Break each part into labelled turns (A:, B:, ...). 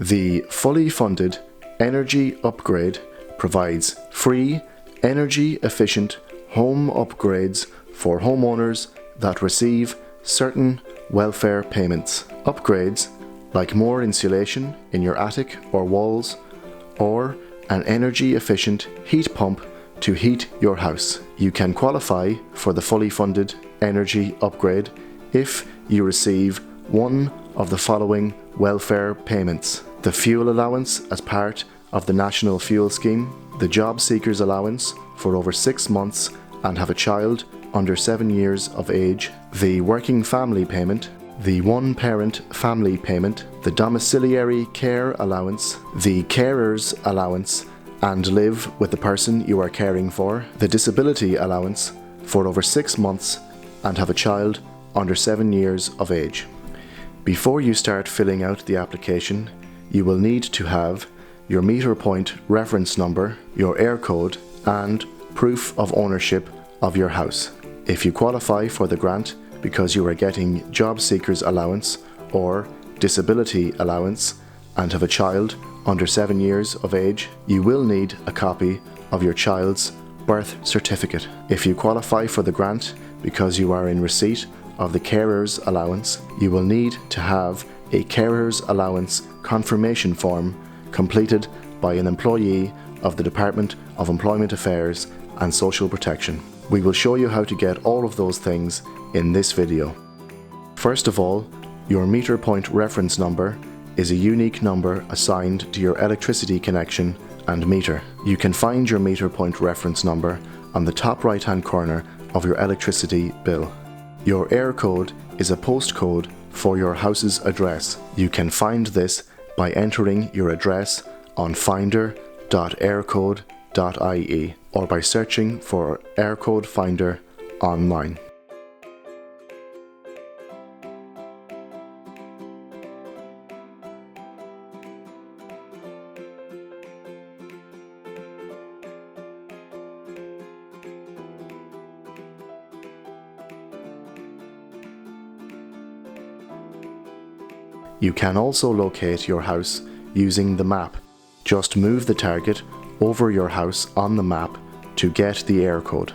A: The fully funded energy upgrade provides free, energy-efficient home upgrades for homeowners that receive certain welfare payments. Upgrades like more insulation in your attic or walls, or an energy-efficient heat pump to heat your house. You can qualify for the fully funded energy upgrade if you receive one of the following welfare payments: the fuel allowance as part of the National Fuel Scheme, the job seekers allowance for over 6 months and have a child under 7 years of age, the working family payment, the one-parent family payment, the domiciliary care allowance, the carer's allowance and live with the person you are caring for, the disability allowance for over 6 months and have a child under 7 years of age. Before you start filling out the application, you will need to have your meter point reference number, your air code, and proof of ownership of your house. If you qualify for the grant because you are getting job seekers allowance or disability allowance and have a child under 7 years of age, you will need a copy of your child's birth certificate. If you qualify for the grant because you are in receipt of the carer's allowance, you will need to have a carer's allowance confirmation form completed by an employee of the Department of Employment Affairs and Social Protection. We will show you how to get all of those things in this video. First of all, your meter point reference number is a unique number assigned to your electricity connection and meter. You can find your meter point reference number on the top right hand corner of your electricity bill. Your air code is a postcode for your house's address. You can find this by entering your address on finder.aircode.ie or by searching for Aircode Finder online. You can also locate your house using the map. Just move the target over your house on the map to get the air code.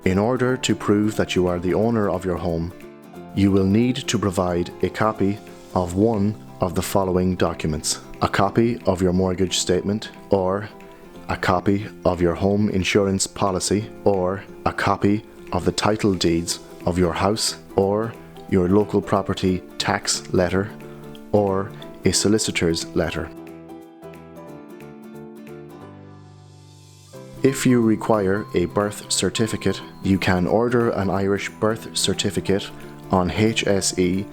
A: In order to prove that you are the owner of your home, you will need to provide a copy of one of the following documents: a copy of your mortgage statement, or a copy of your home insurance policy, or a copy of the title deeds of your house, or your local property tax letter, or a solicitor's letter. If you require a birth certificate, you can order an Irish birth certificate on hse.ie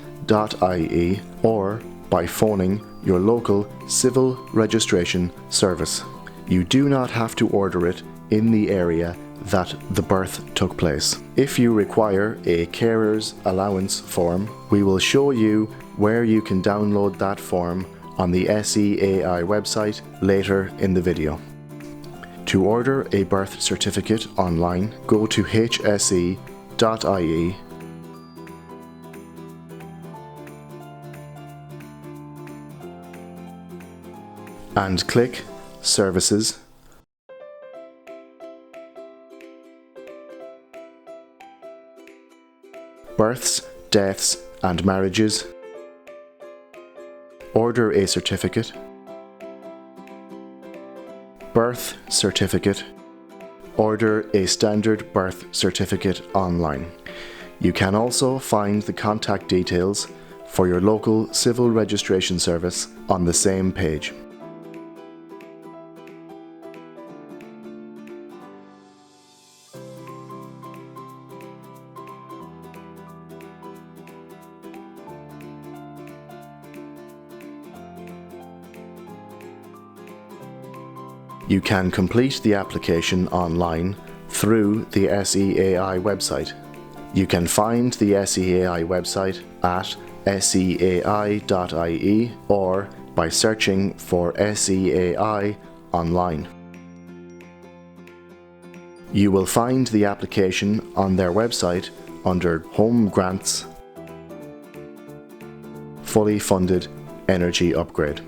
A: or by phoning your local civil registration service. You do not have to order it in the area that the birth took place. If you require a carer's allowance form, we will show you where you can download that form on the SEAI website later in the video. To order a birth certificate online, go to hse.ie and click Services, Births, Deaths and Marriages, Order a Certificate, Birth Certificate, Order a Standard Birth Certificate online. You can also find the contact details for your local civil registration service on the same page. You can complete the application online through the SEAI website. You can find the SEAI website at seai.ie or by searching for SEAI online. You will find the application on their website under Home Grants, Fully Funded Energy Upgrade.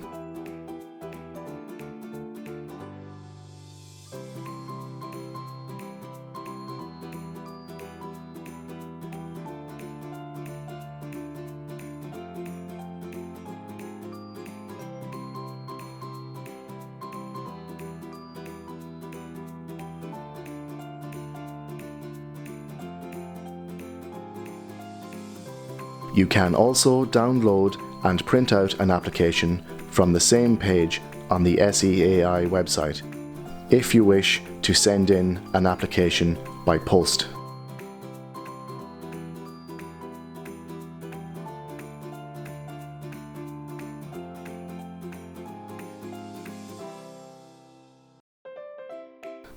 A: You can also download and print out an application from the same page on the SEAI website, if you wish to send in an application by post.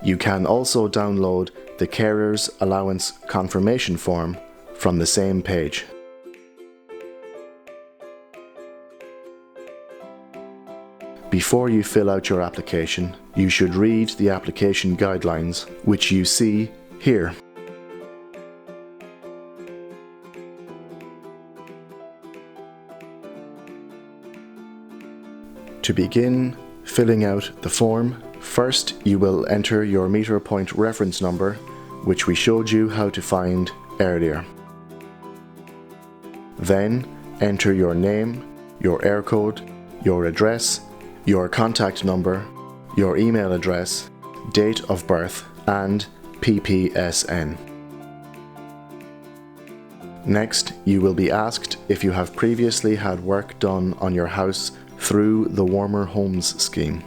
A: You can also download the Carer's Allowance Confirmation Form from the same page. Before you fill out your application, you should read the application guidelines, which you see here. To begin filling out the form, first you will enter your meter point reference number, which we showed you how to find earlier. Then enter your name, your air code, your address, your contact number, your email address, date of birth, and PPSN. Next, you will be asked if you have previously had work done on your house through the Warmer Homes scheme.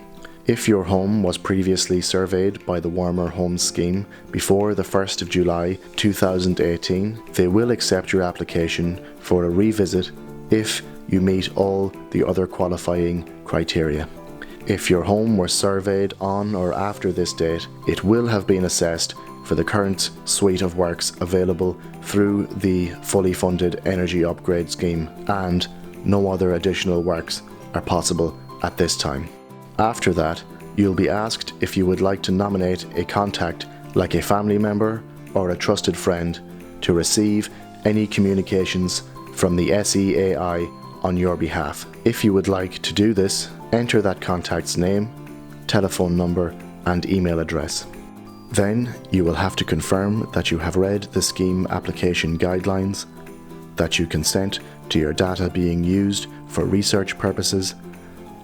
A: If your home was previously surveyed by the Warmer Homes scheme before the 1st of July 2018, they will accept your application for a revisit if you meet all the other qualifying criteria. If your home was surveyed on or after this date, it will have been assessed for the current suite of works available through the Fully Funded Energy Upgrade scheme, and no other additional works are possible at this time. After that, you'll be asked if you would like to nominate a contact like a family member or a trusted friend to receive any communications from the SEAI on your behalf. If you would like to do this, enter that contact's name, telephone number, and email address. Then you will have to confirm that you have read the scheme application guidelines, that you consent to your data being used for research purposes,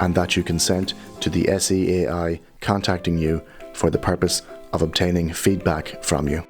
A: and that you consent to the SEAI contacting you for the purpose of obtaining feedback from you.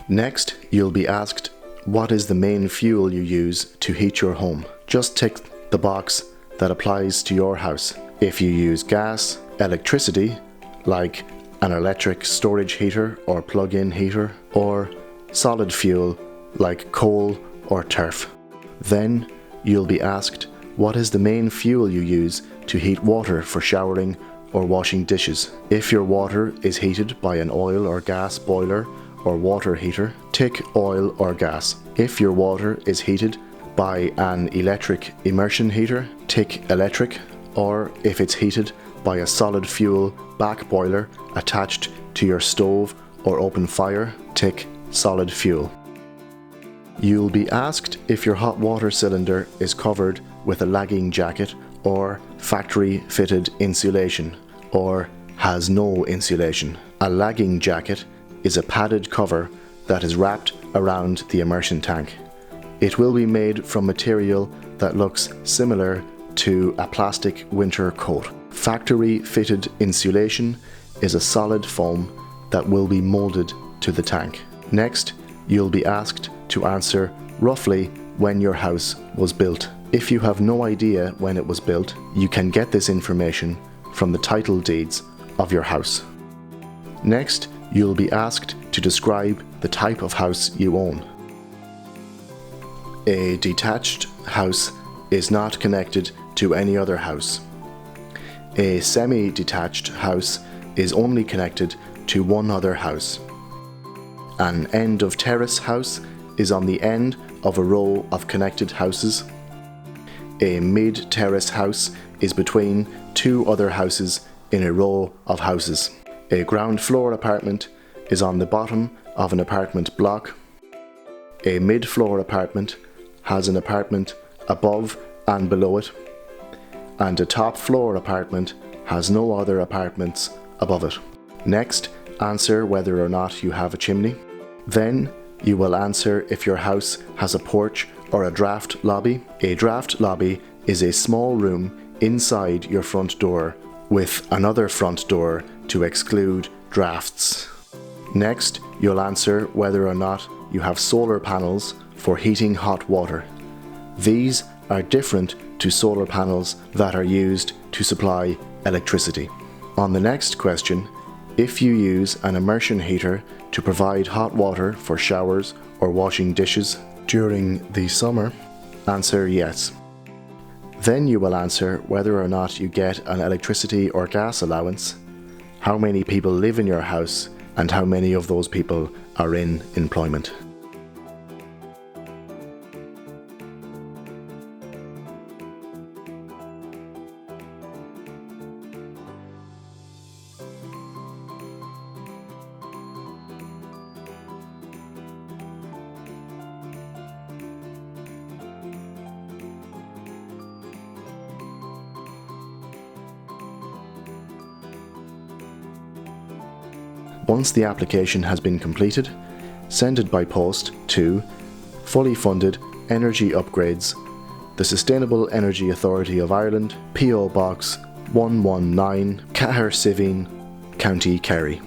A: Next, you'll be asked what is the main fuel you use to heat your home. Just tick the box that applies to your house. If you use gas, electricity, like an electric storage heater or plug-in heater, or solid fuel, like coal or turf. Then you'll be asked what is the main fuel you use to heat water for showering or washing dishes. If your water is heated by an oil or gas boiler or water heater, tick oil or gas. If your water is heated by an electric immersion heater, tick electric, or if it's heated by a solid fuel back boiler attached to your stove or open fire, tick solid fuel. You'll be asked if your hot water cylinder is covered with a lagging jacket or factory fitted insulation, or has no insulation. A lagging jacket is a padded cover that is wrapped around the immersion tank. It will be made from material that looks similar to a plastic winter coat. Factory fitted insulation is a solid foam that will be molded to the tank. Next, you'll be asked to answer roughly when your house was built. If you have no idea when it was built, you can get this information from the title deeds of your house. Next, you'll be asked to describe the type of house you own. A detached house is not connected to any other house. A semi-detached house is only connected to one other house. An end of terrace house is on the end of a row of connected houses. A mid-terrace house is between two other houses in a row of houses. A ground floor apartment is on the bottom of an apartment block. A mid-floor apartment has an apartment above and below it, and a top floor apartment has no other apartments above it. Next, answer whether or not you have a chimney. Then, you will answer if your house has a porch or a draft lobby. A draft lobby is a small room inside your front door with another front door to exclude drafts. Next, you'll answer whether or not you have solar panels for heating hot water. These are different to solar panels that are used to supply electricity. On the next question, if you use an immersion heater to provide hot water for showers or washing dishes during the summer, answer yes. Then you will answer whether or not you get an electricity or gas allowance, how many people live in your house, and how many of those people are in employment. Once the application has been completed, send it by post to Fully Funded Energy Upgrades, the Sustainable Energy Authority of Ireland, P.O. Box 119, Caherciveen, County Kerry.